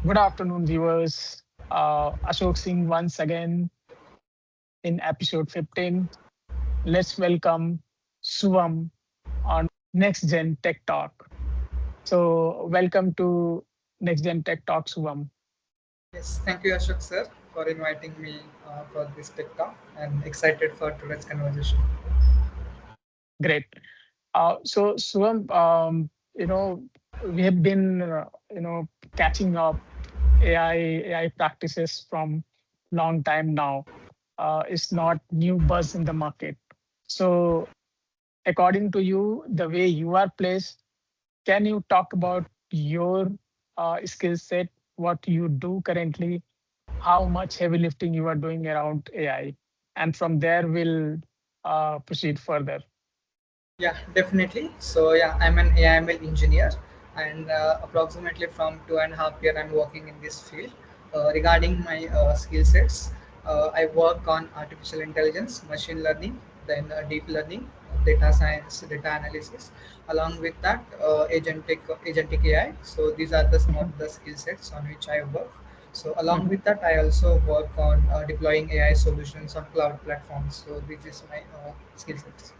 Good afternoon, viewers. Ashok Singh once again in episode 15. Let's welcome Shubham on NextGen Tech Talk. So, welcome to NextGen Tech Talk, Shubham. Yes, thank you, Ashok sir, for inviting me for this tech talk. I'm excited for today's conversation. Great. So, Shubham, you know, we have been, catching up AI practices from long time now. It's not new buzz in the market. So, according to you, the way you are placed, can you talk about your skill set, what you do currently, how much heavy lifting you are doing around AI? And from there, we'll proceed further. Yeah, definitely. So yeah, I'm an AIML engineer, and approximately from 2.5 years, I'm working in this field. Regarding my skill sets, I work on artificial intelligence, machine learning, then deep learning, data science, data analysis. Along with that, agentic AI. So these are the some of Mhm. the skill sets on which I work. So along Mhm. with that, I also work on deploying AI solutions on cloud platforms. So this is my skill sets.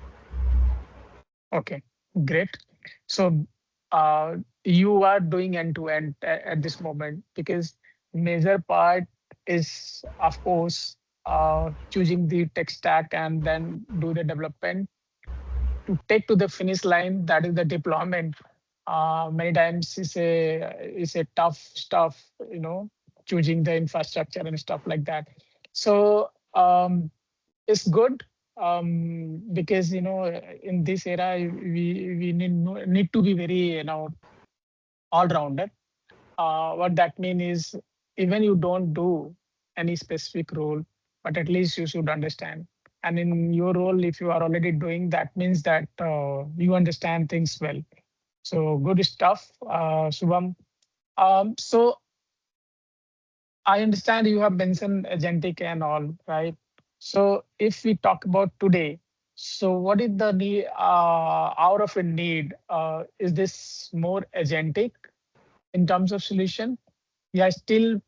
Okay, great. So uh, you are doing end to end at this moment because major part is, of course, choosing the tech stack and then do the development to take to the finish line. That is the deployment. Many times is a tough stuff, choosing the infrastructure and stuff like that. So it's good because in this era we need to be very all rounder. What that means is even you don't do any specific role, but at least you should understand. And in your role, if you are already doing, that means that you understand things well. So good stuff, Shubham. So I understand you have mentioned agentic and all, right? So if we talk about today, so what is the need out of a need? Is this more agentic in terms of solution? Yeah, still,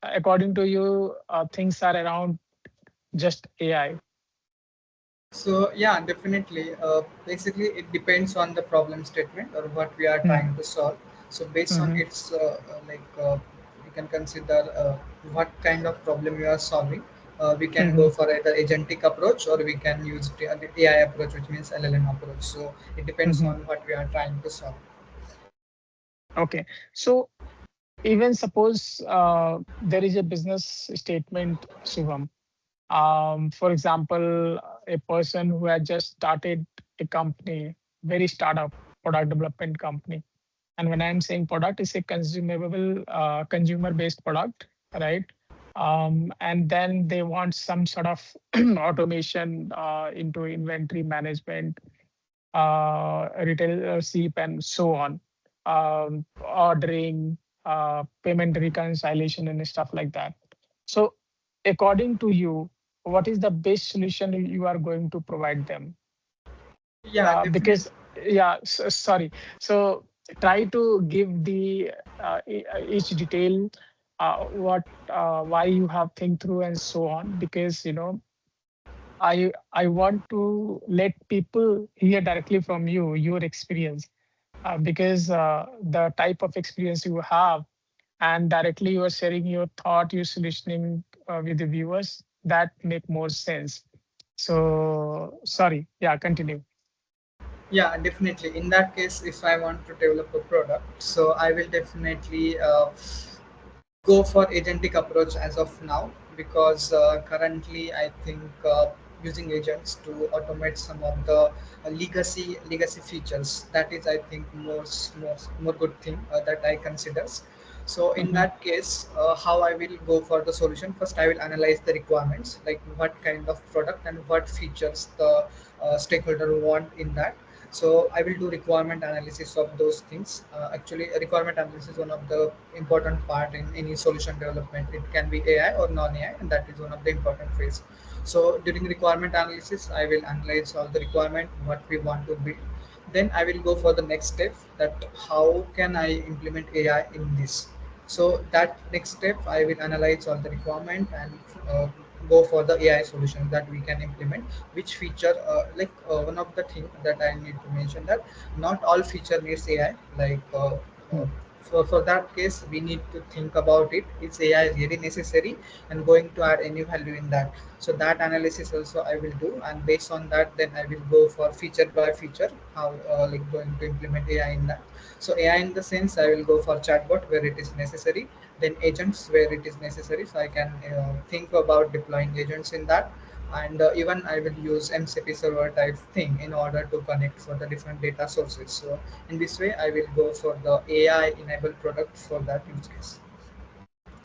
according to you, things are around just AI. So yeah, definitely. Basically, it depends on the problem statement or what we are Hmm. trying to solve. So based on Hmm. its you can consider what kind of problem you are solving. We can Hmm. go for either agentic approach or we can use the AI approach, which means LLM approach. So it depends Hmm. on what we are trying to solve. Okay. So even suppose there is a business statement, Shubham. For example, a person who had just started a company, very startup product development company. And when I'm saying product, it's a consumable, consumer-based product, right? And then they want some sort of automation into inventory management, retailership, and so on, ordering, payment reconciliation, and stuff like that. So, according to you, what is the best solution you are going to provide them? Yeah, definitely. Because yeah, sorry. So try to give the each detail, what why you have think through and so on, because I want to let people hear directly from you your experience, because the type of experience you have and directly you are sharing your thought, you're listening with the viewers, that make more sense. So sorry, yeah, continue. Yeah, definitely. In that case, if I want to develop a product, so I will definitely go for agentic approach as of now because currently I think using agents to automate some of the legacy features, that is I think more good thing that I considers. So in Mhm. that case, how I will go for the solution, first I will analyze the requirements, like what kind of product and what features the stakeholder want in that. So I will do requirement analysis of those things. Actually, a requirement analysis is one of the important part in any solution development. It can be AI or non-AI, and that is one of the important phase. So during requirement analysis, I will analyze all the requirement, what we want to build. Then I will go for the next step, that how can I implement AI in this. So that next step, I will analyze all the requirement and go for the AI solution that we can implement. Which feature, one of the thing that I need to mention that not all feature needs AI. Uh, for that case, we need to think about it. Is AI really necessary and going to add any value in that? So that analysis also I will do, and based on that, then I will go for feature by feature how going to implement AI in that. So AI in the sense I will go for chatbot where it is necessary, then agents where it is necessary. So I can think about deploying agents in that, and even I will use MCP server type thing in order to connect for the different data sources. So in this way, I will go for the AI enabled product for that use case.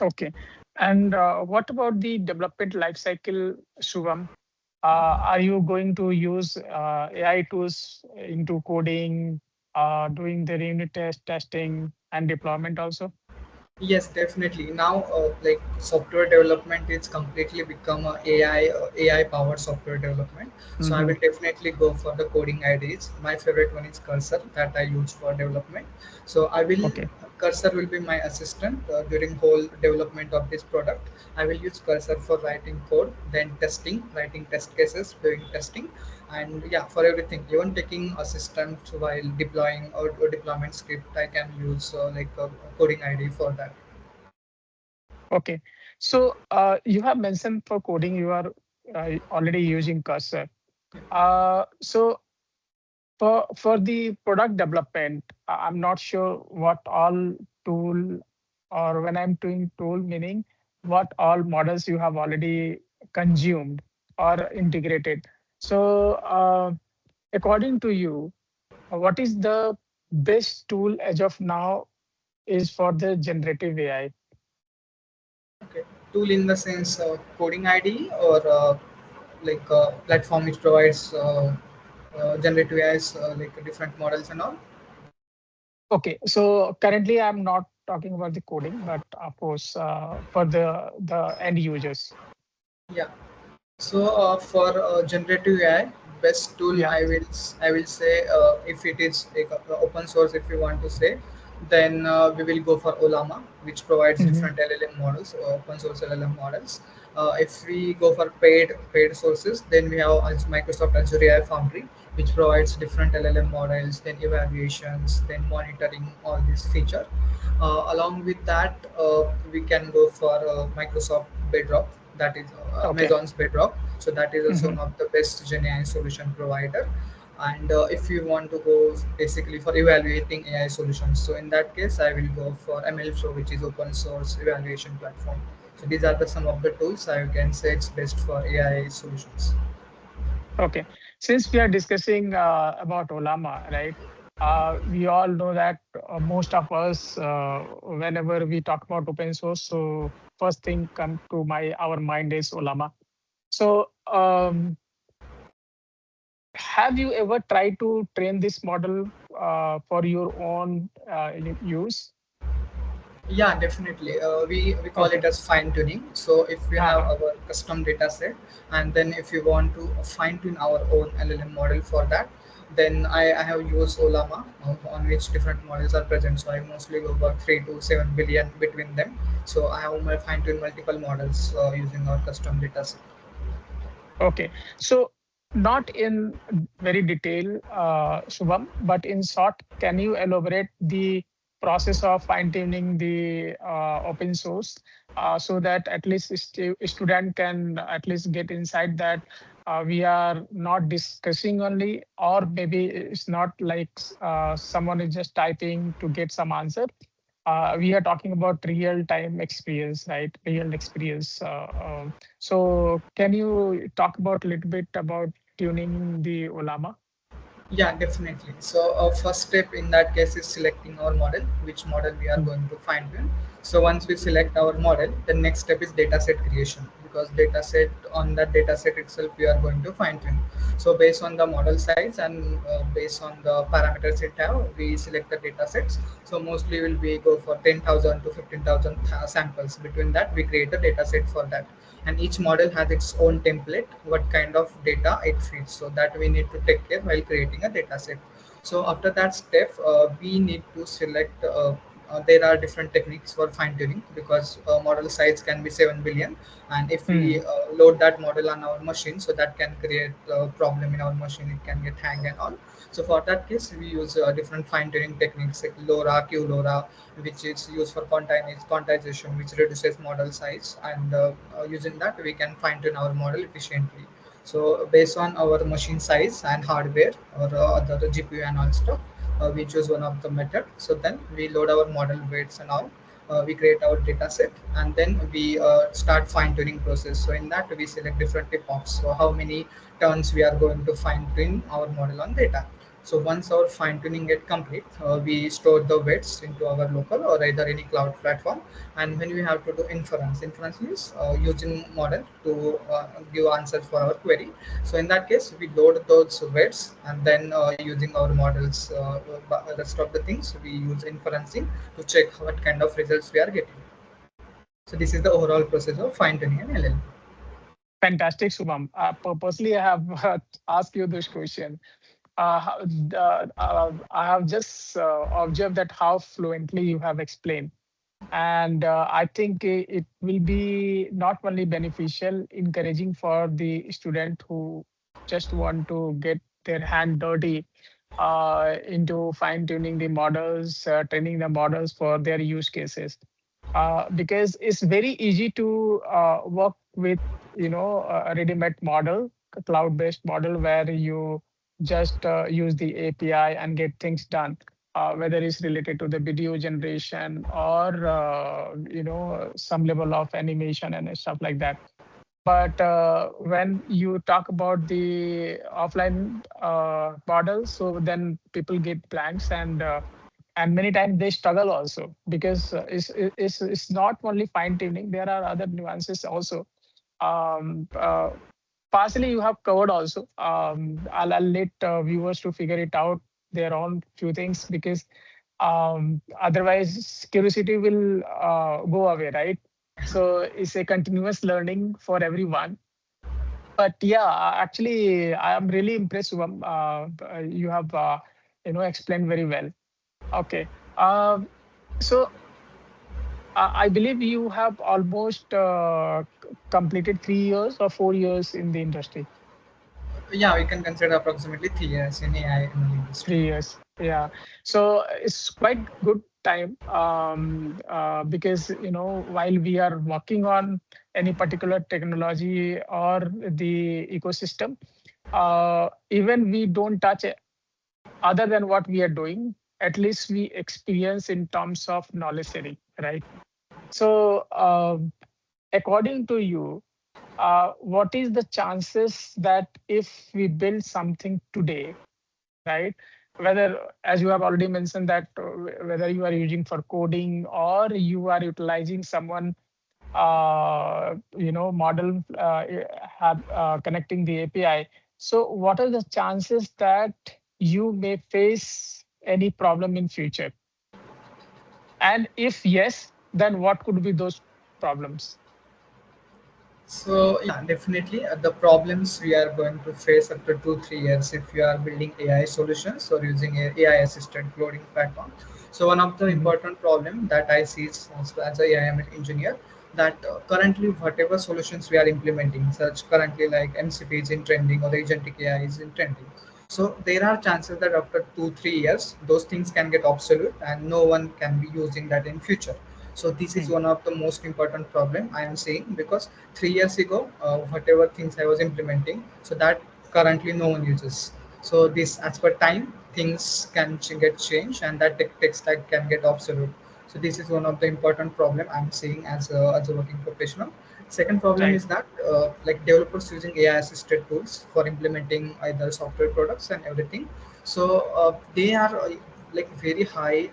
Okay. And what about the development lifecycle, Shubham? Are you going to use AI tools into coding, doing the unit testing and deployment also? Yes, definitely. Now, software development is completely become a AI powered software development. So I Hmm. will definitely go for the coding IDs. My favorite one is Cursor that I use for development. So I will Okay. Cursor will be my assistant during whole development of this product. I will use Cursor for writing code, then testing, writing test cases, doing testing, and yeah, for everything, even taking assistant while deploying or deployment script, I can use a coding ID for that. Okay. So you have mentioned for coding, you are already using Cursor. So for the product development, I'm not sure what all tool, or when I'm doing tool, meaning what all models you have already consumed or integrated. So according to you, what is the best tool as of now is for the generative AI? Okay, tool in the sense coding ID or platform which provides generative AIs different models and all. Okay, so currently I'm not talking about the coding, but of course for the end users. Yeah. So for generative AI, best tool Yeah. I will say if it is open source, if you want to say, then we will go for Ollama, which provides Hmm. different LLM models, open source LLM models. If we go for paid sources, then we have Microsoft Azure AI Foundry, which provides different LLM models, then evaluations, then monitoring all these feature. Along with that, we can go for Microsoft Bedrock, that is Okay. Amazon's Bedrock. So that is also Hmm. one of the best Gen AI solution provider. And if you want to go basically for evaluating AI solutions, so in that case, I will go for MLflow, which is open source evaluation platform. So these are the some of the tools I can say it's best for AI solutions. Okay. Since we are discussing about Ollama, right? We all know that most of us, whenever we talk about open source, so first thing come to my our mind is Ollama. So, have you ever tried to train this model for your own use? Yeah, definitely. We call it Okay. as fine tuning. So if we have Uh-huh. our custom data set, and then if you want to fine tune our own LLM model for that, then I have used Ollama on which different models are present. So I mostly go about 3 to 7 billion between them. So I have my fine tune multiple models using our custom data set. Okay. So not in very detail, Shubham, but in short, can you elaborate the process of fine-tuning the open source so that at least a student can at least get insight that we are not discussing only, or maybe it's not like someone is just typing to get some answer. We are talking about real time experience, right? Real experience. So can you talk about a little bit about tuning the Ollama? Yeah, definitely. So first step in that case is selecting our model, which model we are Mm. going to fine tune. So once we select our model, the next step is data set creation, because data set on that data set itself we are going to fine tune. So based on the model size and based on the parameters it have, we select the data sets. So mostly will be go for 10,000 to 15,000 samples. Between that, we create a data set for that, and each model has its own template what kind of data it feeds, so that we need to take care while creating a data set. So after that step, we need to select there are different techniques for fine tuning because model size can be 7 billion, and if we Hmm. load that model on our machine, so that can create a problem in our machine. It can get hang and all. So for that case, we use different fine tuning techniques like LoRa, QLoRa, which is used for quantization, which reduces model size, and using that we can fine tune our model efficiently. So based on our machine size and hardware or other GPU and all stuff, we choose one of the method. So then we load our model weights and all. We create our data set, and then we start fine tuning process. So in that we select different epochs. So how many turns we are going to fine tune our model on data. So once our fine tuning get complete, we store the weights into our local or either any cloud platform. And when we have to do inference means using model to give answers for our query. So in that case, we load those weights, and then using our models, rest of the things we use inferencing to check what kind of results we are getting. So this is the overall process of fine tuning an LLM. Fantastic, Shubham. Purposely, I have asked you this question. I have just observed that how fluently you have explained. And I think it will be not only beneficial, encouraging for the student who just want to get their hand dirty into fine tuning the models, training the models for their use cases. Because it's very easy to work with, a ready-made model, a cloud-based model where you just use the API and get things done, whether it's related to the video generation or some level of animation and stuff like that. But when you talk about the offline models, so then people get blanks, and many times they struggle also because it's not only fine tuning. There are other nuances also. Um, uh, Partially you have covered also. I'll let viewers to figure it out their own few things because otherwise curiosity will go away, right? So it's a continuous learning for everyone. But yeah, actually, I am really impressed, Shubham. You have explained very well. Okay. So I believe you have almost completed 3 years or 4 years in the industry. Yeah, we can consider approximately 3 years in AI ML industry. 3 years. Yeah. So it's quite good time because while we are working on any particular technology or the ecosystem, even we don't touch it other than what we are doing, at least we experience in terms of knowledge sharing, right? So according to you, what is the chances that if we build something today, right? Whether, as you have already mentioned, that whether you are using for coding or you are utilizing someone, model have connecting the API. So, what are the chances that you may face any problem in future? And if yes, then what could be those problems? So yeah, definitely the problems we are going to face after 2 3 years if you are building AI solutions or using a AI assisted coding platform. So one of the Mhm. important problem that I see is as a AI engineer, that currently whatever solutions we are implementing, such currently like MCP is in trending or agentic AI is in trending. So there are chances that after 2 3 years those things can get obsolete and no one can be using that in future. So this is Mm. one of the most important problem I am seeing, because 3 years ago whatever things I was implementing, so that currently no one uses. So this, as per time, things can get changed and that tech stack can get obsolete. So this is one of the important problem I'm seeing as a working professional. Second problem Right. is that like developers using AI assisted tools for implementing either software products and everything. So they are like very high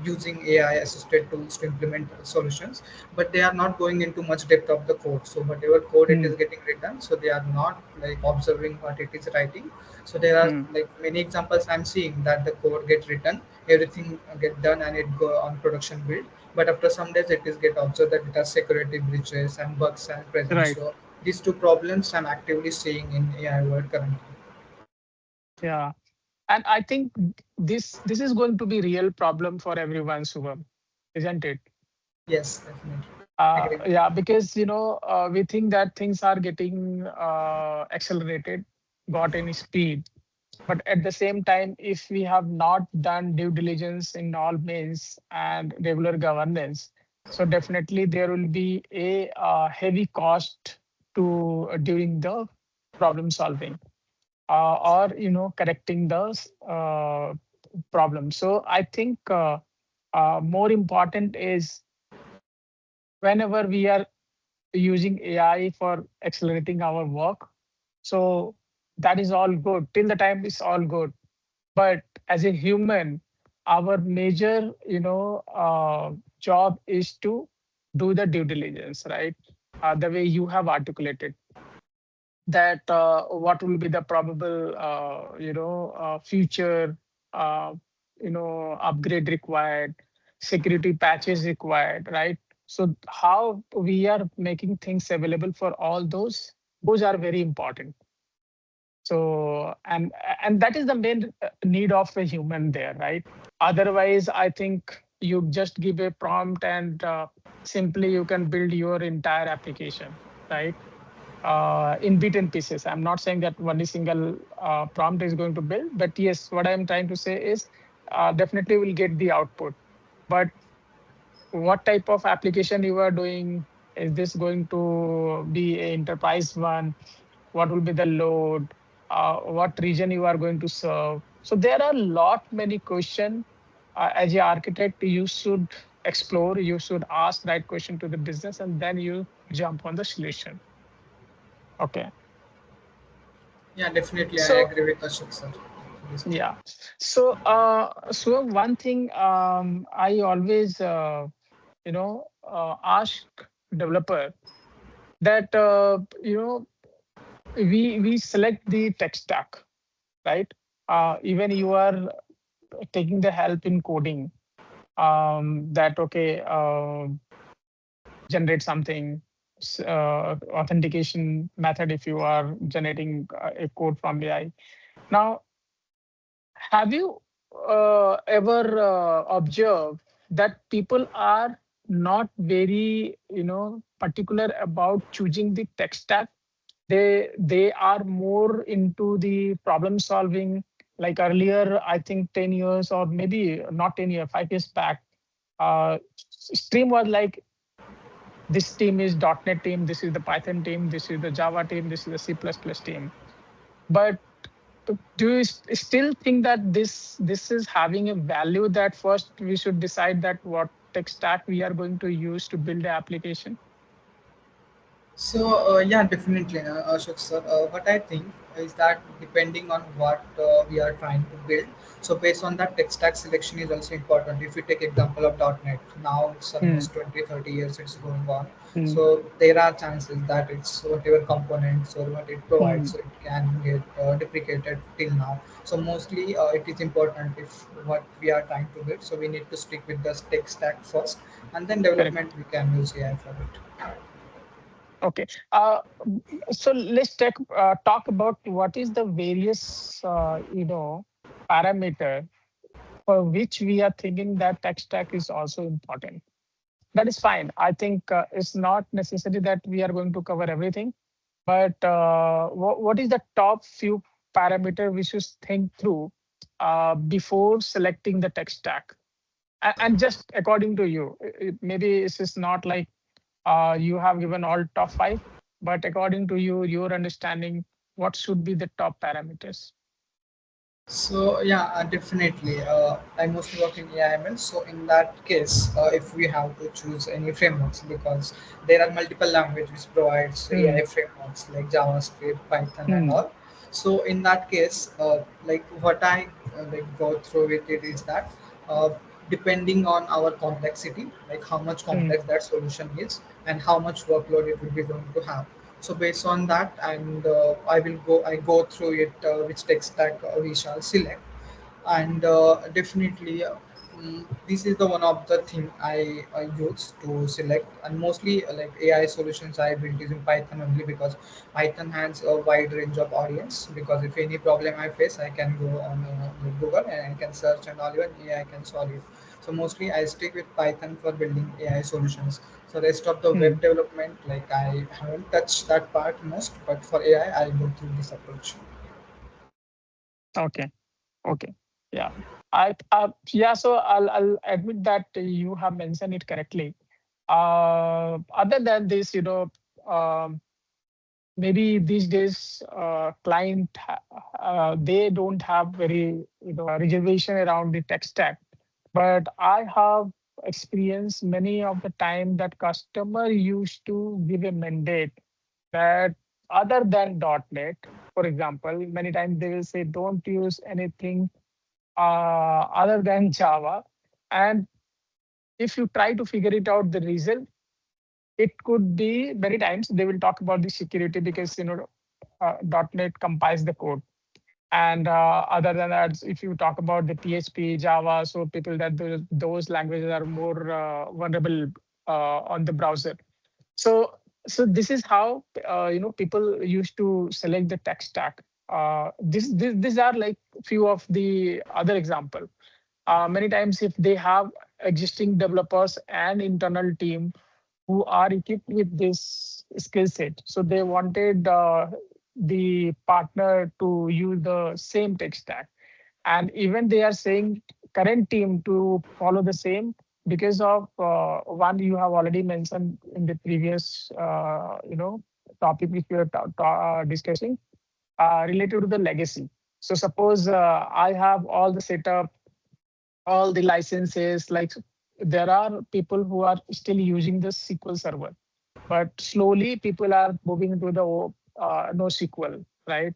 using AI assisted tools to implement solutions, but they are not going into much depth of the code. So whatever code it is Mm. getting written, so they are not like observing what it is writing. So there are Mm. like many examples I'm seeing that the code get written, everything get done and it go on production build, but after some days it is get observed that it has security breaches and bugs and present. Right. So these two problems I'm actively seeing in AI world currently. Yeah. And I think this is going to be real problem for everyone, Subham. isn't it? Yes, definitely. Agree. Yeah, because we think that things are getting accelerated, got any speed, but at the same time, if we have not done due diligence in all means and regular governance, so definitely there will be a heavy cost to during the problem solving, or correcting the problem. So I think more important is whenever we are using AI for accelerating our work. So that is all good. Till the time it's all good. But as a human, our major, job is to do the due diligence, right? The way you have articulated that what will be the probable, future, uh, upgrade required, security patches required, right? So how we are making things available for all those are very important. So and that is the main need of a human there, right? Otherwise, I think you just give a prompt and simply you can build your entire application, right? In bit and pieces. I'm not saying that one single prompt is going to build, but yes, what I'm trying to say is definitely will get the output. But what type of application you are doing? Is this going to be a enterprise one? What will be the load? What region you are going to serve? So there are lot many questions. As an architect, you should explore. You should ask right question to the business, and then you jump on the solution. Okay. Yeah, definitely. I So agree with Ashok sir. This point. yeah. So one thing I always ask developer that we select the tech stack, right? Even you are taking the help in coding, that okay, generate something, authentication method if you are generating a code from AI. Now, have you ever observed that people are not very, particular about choosing the tech stack? They are more into the problem solving. Like earlier, I think 10 years or maybe not 10 years, 5 years back, stream was like this team is .NET team, this is the Python team, this is the Java team, this is the C++ team. But do you still think that this is having a value that first we should decide that what tech stack we are going to use to build the application? So yeah, definitely, Ashok sir. What I think is that depending on what we are trying to build, so based on that, tech stack selection is also important. If we take example of .NET, now it's Hmm. almost 20, 30 years it's going on. Hmm. So there are chances that it's whatever components or what it provides, Hmm. so it can get deprecated till now. So mostly it is important if what we are trying to build. So we need to stick with the tech stack first, and then Correct. development we can use AI for it. Okay. So let's talk about what is the various parameter for which we are thinking that tech stack is also important. That is fine. I think it's not necessary that we are going to cover everything, but what is the top few parameter we should think through before selecting the tech stack? And just according to you, maybe this is not like you have given all top five, but according to you, your understanding, what should be the top parameters? So yeah, definitely. I mostly work in AIML. So in that case, if we have to choose any frameworks, because there are multiple languages provides Hmm. AI frameworks like JavaScript, Python, and Hmm. all. So in that case, like what I like go through with it is that uh, depending on our complexity, like how much Hmm. complex that solution is and how much workload it will be going to have. So based on that, and I go through it, which tech stack we shall select, and definitely this is the one of the thing I use to select, and mostly like AI solutions I built using Python only because Python has a wide range of audience. Because if any problem I face, I can go on Google and I can search, and all even AI can solve it. So mostly I stick with Python for building AI solutions. So rest of the Hmm. web development, like I haven't touched that part most, but for AI, I go through this approach. Okay. Okay. Yeah. Yeah. So I'll admit that you have mentioned it correctly. Other than this, um, maybe these days they don't have very reservation around the tech stack, but I have experienced many of the time that customer used to give a mandate that other than .NET, for example, many times they will say don't use anything other than Java. And if you try to figure it out, the reason, it could be many times they will talk about the security because .NET compiles the code. And other than that, if you talk about the PHP, Java, so people that those languages are more vulnerable on the browser. So so this is how people used to select the tech stack. These are like few of the other example. Many times if they have existing developers and internal team who are equipped with this skill set, so they wanted the partner to use the same tech stack, and even they are saying current team to follow the same because of one you have already mentioned in the previous topic which we are discussing, related to the legacy. So suppose I have all the setup, all the licenses, like there are people who are still using the SQL server, but slowly people are moving to the NoSQL, right?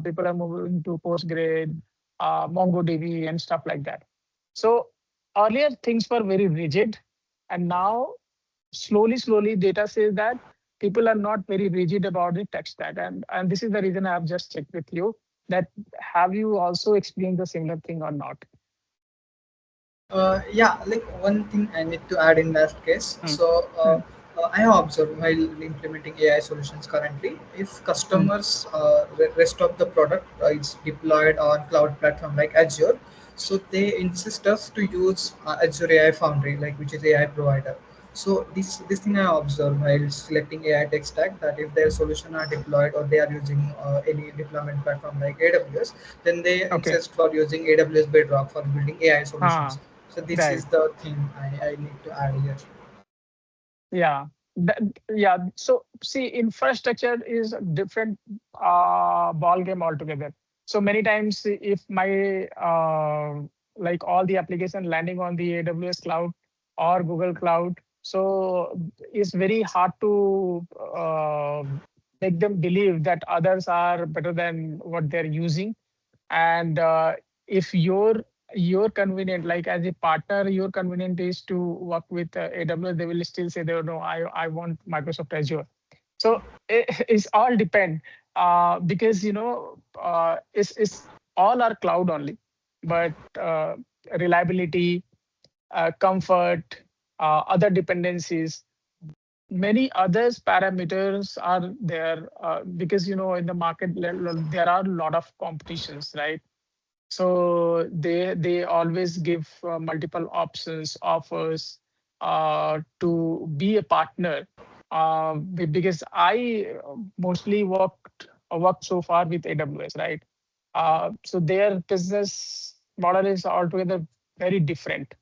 People are moving to Postgre, MongoDB, and stuff like that. So earlier things were very rigid, and now slowly data says that people are not very rigid about the tech stack, and this is the reason I have just checked with you that have you also experienced the similar thing or not? Yeah, like one thing I need to add in that case. Hmm. So Hmm. I have observed while implementing AI solutions currently, if Hmm. customers rest of the product is deployed on cloud platform like Azure, so they insist us to use Azure AI Foundry, like which is AI provider. So this thing I observed while selecting AI tech stack, that if their solution are deployed or they are using any deployment platform like AWS, then they Okay. insist for using AWS Bedrock for building AI solutions. Ah, So this right. is the thing I need to add here. Yeah. Yeah. So see, infrastructure is a different ball game altogether. So many times, if my like all the application landing on the AWS cloud or Google cloud, so it's very hard to make them believe that others are better than what they're using. And if you're convenient, like as a partner, your convenient is to work with AWS, they will still say, no, I want Microsoft Azure. So it's all depend, because it's all are cloud only, but reliability, comfort, other dependencies, many others parameters are there, because in the market there are a lot of competitions, right? So they always give multiple options, offers to be a partner. Because I mostly worked so far with AWS, right? So their business model is altogether very different,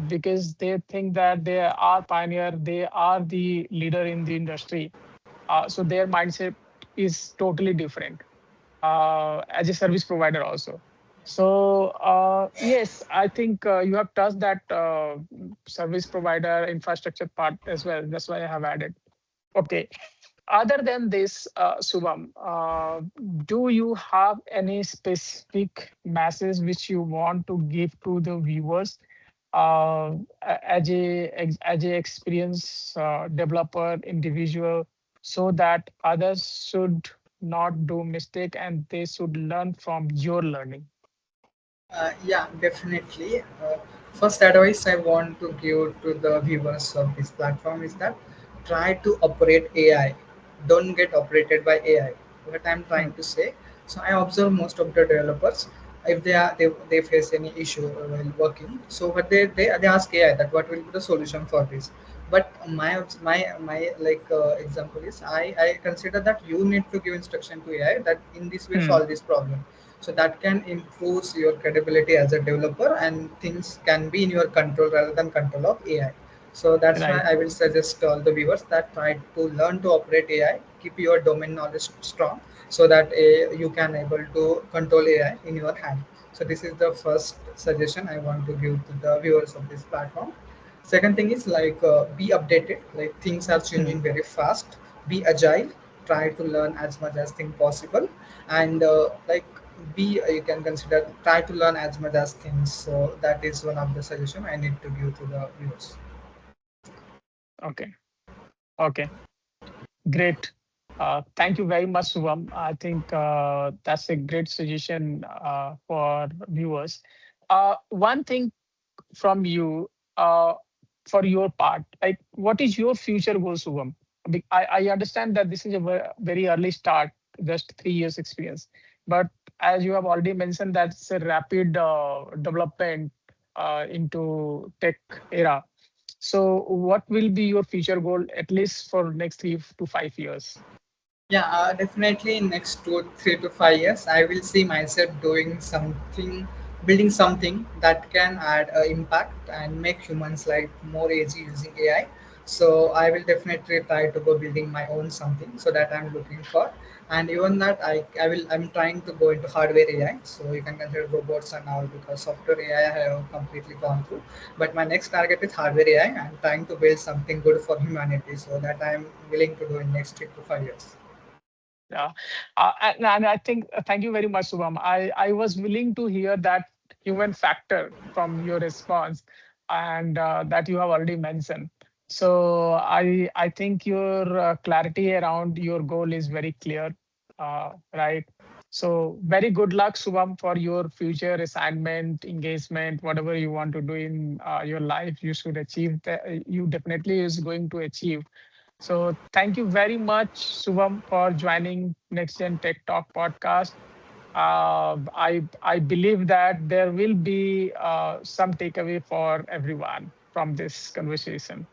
because they think that they are pioneer, they are the leader in the industry. So their mindset is totally different, as a service provider also. So yes, I think you have touched that service provider infrastructure part as well. That's why I have added. Okay. Other than this, Subham, do you have any specific message which you want to give to the viewers, as a experienced developer individual, so that others should not do mistake and they should learn from your learning? Yeah, definitely. First advice I want to give to the viewers of this platform is that try to operate AI. Don't get operated by AI. What I'm Hmm. trying to say. So I observe most of the developers. if they face any issue while working. So what they ask AI that what will be the solution for this. But my example is I consider that you need to give instruction to AI that in this way Hmm. solve this problem. So that can improve your credibility as a developer, and things can be in your control rather than control of AI. So that's why Right. I will suggest all the viewers that try to learn to operate AI, keep your domain knowledge strong, so that you can able to control AI in your hand. So this is the first suggestion I want to give to the viewers of this platform. Second thing is be updated. Like things are Hmm. changing very fast. Be agile. Try to learn as much as thing possible, and be you can consider try to learn as much as things. So that is one of the suggestion I need to give to the viewers. Okay. Okay. Great. Thank you very much, Subham. I think that's a great suggestion for viewers. One thing from you, uh, for your part, like what is your future goal, Subham? I understand that this is a very early start, just 3 years experience, but as you have already mentioned, that's a rapid development into tech era. So, what will be your future goal, at least for next 3 to 5 years? Yeah, definitely in next 3 to 5 years, I will see myself doing something, building something that can add impact and make humans' life more easy using AI. So I will definitely try to go building my own something so that I'm looking for. And even that I'm trying to go into hardware AI. So you can consider robots and all because software AI I have completely gone through. But my next target is hardware AI. I'm trying to build something good for humanity so that I'm willing to do in next 3 to 5 years. Yeah. And I think, thank you very much, Subham. I was willing to hear that human factor from your response, and that you have already mentioned. So I think your clarity around your goal is very clear, right? So very good luck, Subham, for your future assignment, engagement, whatever you want to do in your life. You should achieve that. You definitely is going to achieve. So thank you very much, Subham, for joining NextGen Tech Talk podcast. I believe that there will be some takeaway for everyone from this conversation.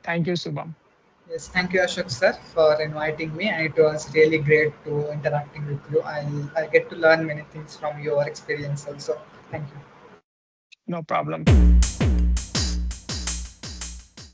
Thank you, Subham. Yes, thank you, Ashok sir, for inviting me, and it was really great to interacting with you. I get to learn many things from your experience also. Thank you. No problem.